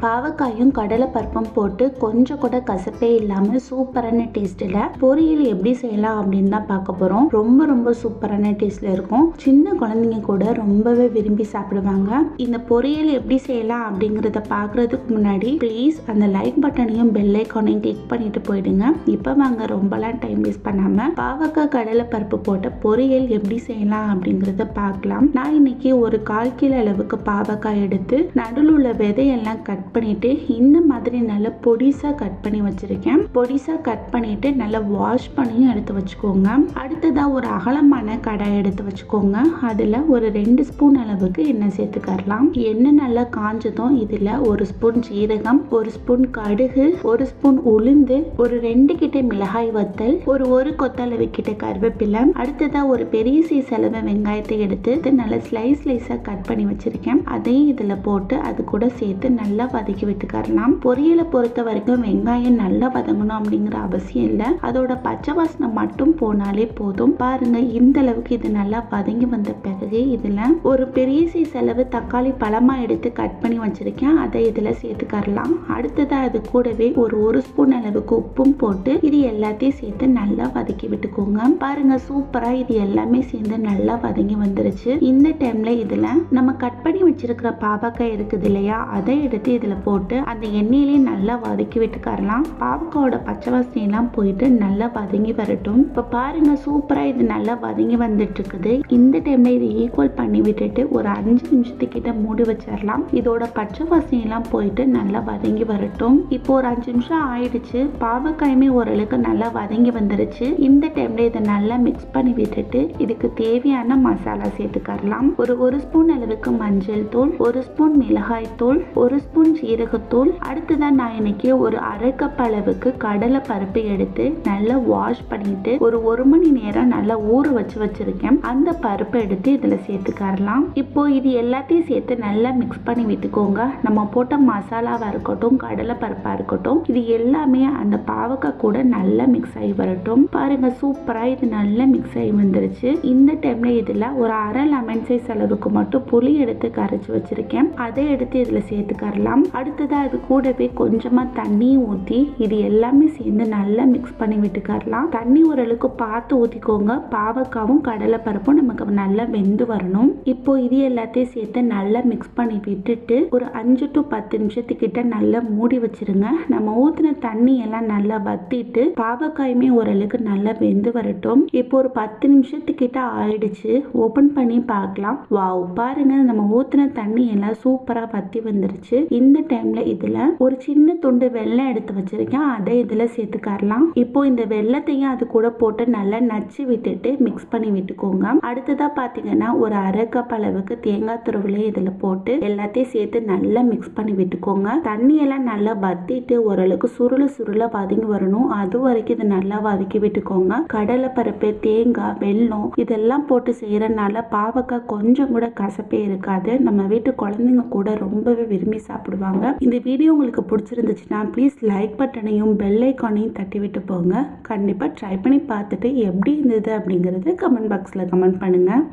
பாவக்காயும் கடலை பருப்பும் போட்டு கொஞ்சம் கூட கசப்பே இல்லாமல் சூப்பரான டேஸ்ட்டில் பொரியல் எப்படி செய்யலாம் அப்படின்னு தான் பார்க்க போகிறோம். ரொம்ப ரொம்ப சூப்பரான டேஸ்ட்டில் இருக்கும். சின்ன குழந்தைங்க கூட ரொம்பவே விரும்பி சாப்பிடுவாங்க. இந்த பொரியல் எப்படி செய்யலாம் அப்படிங்கிறத பார்க்குறதுக்கு முன்னாடி ப்ளீஸ் அந்த லைக் பட்டனையும் பெல் ஐக்கானையும் கிளிக் பண்ணிட்டு போயிடுங்க. இப்போ வாங்க ரொம்பலாம் டைம் வேஸ்ட் பண்ணாமல் பாவக்காய் கடலை பருப்பு போட்ட பொரியல் எப்படி செய்யலாம் அப்படிங்கிறத பார்க்கலாம். நான் இன்னைக்கு ஒரு 1/4 கிலோ அளவுக்கு பாவக்காய் எடுத்து நடுவில் உள்ள விதையெல்லாம் கட் பண்ணிட்டு இந்த மாதிரி நல்லா பொடிசா கட் பண்ணி வச்சிருக்கேன். பொடிசா கட் பண்ணிட்டு நல்லா வாஷ் பண்ணியும் எடுத்து வச்சுக்கோங்க. அடுத்ததா ஒரு அகலமான கடாய் எடுத்து வச்சுக்கோங்க. அதுல ஒரு 2 ஸ்பூன் அளவுக்கு எண்ணெய் சேர்த்துக்கலாம். எண்ணெய் நல்லா காஞ்சதும் இதுல 1 ஸ்பூன் ஜீரகம், 1 ஸ்பூன் கடுகு, 1 ஸ்பூன் உளுந்து, ஒரு 2 கிட்ட மிளகாய் வத்தல், ஒரு கொத்தளவு கிட்ட கருவேப்பிலை, அடுத்ததா ஒரு பெரிய சைஸ் அளவு வெங்காயத்தை எடுத்து நல்லா ஸ்லைஸா கட் பண்ணி வச்சிருக்கேன். அதையும் இதுல போட்டு அது கூட சேர்த்து நல்லா வதக்கி விட்டுக்கலாம். பொரியலை பொறுத்த வரைக்கும் வெங்காயம் நல்லா வதங்கணும் அப்படிங்கிற அவசியம் இல்லை. அதோட பச்சை வாசனை மட்டும் போனாலே போதும். பாருங்க இந்த அளவுக்கு இது நல்லா வதங்கி வந்த பிறகு இதுல ஒரு பெரிய சைஸ் அளவு தக்காளி பழமா எடுத்து கட் பண்ணி வச்சிருக்கேன். அதை இதுல சேர்த்துக்கலாம். அடுத்ததா அது கூடவே ஒரு ஸ்பூன் அளவுக்கு உப்பும் போட்டு இது எல்லாத்தையும் சேர்த்து நல்லா வதக்கி விட்டுக்கோங்க. பாருங்க சூப்பரா இது எல்லாமே சேர்ந்து நல்லா வதங்கி வந்துருச்சு. இந்த டைம்ல இதுல நம்ம கட் பண்ணி வச்சிருக்கிற பாவக்காய் இருக்குது இல்லையா, அதை எடுத்து இதுல போட்டு அந்த எண்ணெயிலே நல்லா வதக்கி விட்டுக்கலாம். பாவக்காயோட பச்சை வாசனை எல்லாம் போயிட்டு நல்லா வதங்கி வரட்டும். இப்ப பாருங்க சூப்பரா இது நல்லா வதங்கி வந்துட்டு இருக்குது. இந்த டைம்ல இது ஈக்குவல் பண்ணி விட்டுட்டு ஒரு 5 நிமிஷத்துக்கிட்ட மூடி வச்சிடலாம். இதோட பச்சை வாசனை எல்லாம் போயிட்டு நல்லா வதங்கி வரட்டும். இப்போ ஒரு 5 நிமிஷம் ஆயிடுச்சு. பாவக்காயுமே ஓரளவுக்கு நல்லா வதங்கி வந்துருச்சு. இந்த டைம்ல இதை நல்லா மிக்ஸ் பண்ணி விட்டுட்டு இதுக்கு தேவையான மசாலா சேர்த்துக்கலாம். ஒரு ஸ்பூன் அளவுக்கு மஞ்சள் தூள், 1 ஸ்பூன் மிளகாய் தூள், 1 ஸ்பூன் சீரகத்தூள், அடுத்ததான் நான் இன்னைக்கு ஒரு 1/2 கப் அளவுக்கு கடலை பருப்பு எடுத்து நல்லா வாஷ் பண்ணிட்டு ஒரு மணி நேரம் நல்லா ஊற வச்சிருக்கேன். அந்த பருப்பை எடுத்து இதுல சேர்த்துக்கலாம். இப்போ இது எல்லாத்தையும் சேர்த்து நல்லா மிக்ஸ் பண்ணி விட்டுக்கோங்க. நம்ம போட்ட மசாலாவா இருக்கட்டும், கடலை பருப்பா இருக்கட்டும், இது எல்லாமே அந்த பாவக்காய் கூட நல்லா மிக்ஸ் ஆகி வரட்டும். பாருங்க சூப்பரா இது நல்லா மிக்ஸ் ஆகி வந்துருச்சு. இந்த டைம்ல இதுல ஒரு 1/2 லெமன் சைஸ் அளவுக்கு மட்டும் புளி எடுத்து கரைச்சி வச்சிருக்கேன். அதை எடுத்து இதுல சேர்த்துக்கலாம். அடுத்ததா அது கூடவே கொஞ்சமா தண்ணி ஊற்றி இது எல்லாமே சேர்ந்து நல்லா மிக்ஸ் பண்ணி விட்டுக்கலாம். தண்ணி ஓரளவுக்கு பார்த்து ஊற்றிக்கோங்க. பாவக்காவும் கடலை பருப்பும் நமக்கு நல்லா வெந்து வரணும். இப்போ இது எல்லாத்தையும் சேர்த்து நல்லா மிக்ஸ் பண்ணி விட்டுட்டு ஒரு 5 to 10 நிமிஷத்துக்கிட்ட நல்லா மூடி வச்சிருங்க. நம்ம ஊற்றின தண்ணி எல்லாம் நல்லா வத்திட்டு பாவக்காயுமே ஓரளவுக்கு நல்லா வெந்து வரட்டும். இப்போ ஒரு 10 நிமிஷத்துக்கிட்ட ஆயிடுச்சு. ஓபன் பண்ணி பார்க்கலாம். வாவ், பாருங்க நம்ம ஊற்றின தண்ணி எல்லாம் சூப்பரா வத்தி வந்துருச்சு. இந்த டைம்ல இதுல ஒரு சின்ன துண்டு வெல்லம் எடுத்து வச்சிருக்கேன். அதை இதுல சேர்த்துக்கலாம். இப்போ இந்த வெல்லத்தையும் அது கூட போட்டு நல்லா நச்சு விட்டுட்டு மிக்ஸ் பண்ணி விட்டுக்கோங்க. அடுத்ததா பாத்தீங்கன்னா ஒரு 1/2 கப் அளவுக்கு தேங்காய் துருவலை இதுல போட்டு எல்லாத்தையும் சேர்த்து நல்லா மிக்ஸ் பண்ணி விட்டுக்கோங்க. தண்ணி எல்லாம் நல்லா வத்திட்டு ஓரளவுக்கு சுருள வதங்கி வரணும். அது வரைக்கும் இது நல்லா வதக்கி விட்டுக்கோங்க. கடலை பருப்பு, தேங்காய், வெல்லம் இதெல்லாம் போட்டு செய்யறதுனால பாவக்காய் கொஞ்சம் கூட கசப்பே இருக்காது. நம்ம வீட்டு குழந்தைங்க கூட ரொம்பவே விரும்பி சாப்பிடுவாங்க. இந்த வீடியோ உங்களுக்கு பிடிச்சிருந்துச்சுன்னா ப்ளீஸ் லைக் பட்டனையும் பெல் ஐக்கானையும் தட்டி விட்டு போங்க. கண்டிப்பாக ட்ரை பண்ணி பார்த்துட்டு எப்படி இருந்தது அப்படிங்கிறது கமெண்ட் பாக்ஸில் கமெண்ட் பண்ணுங்கள்.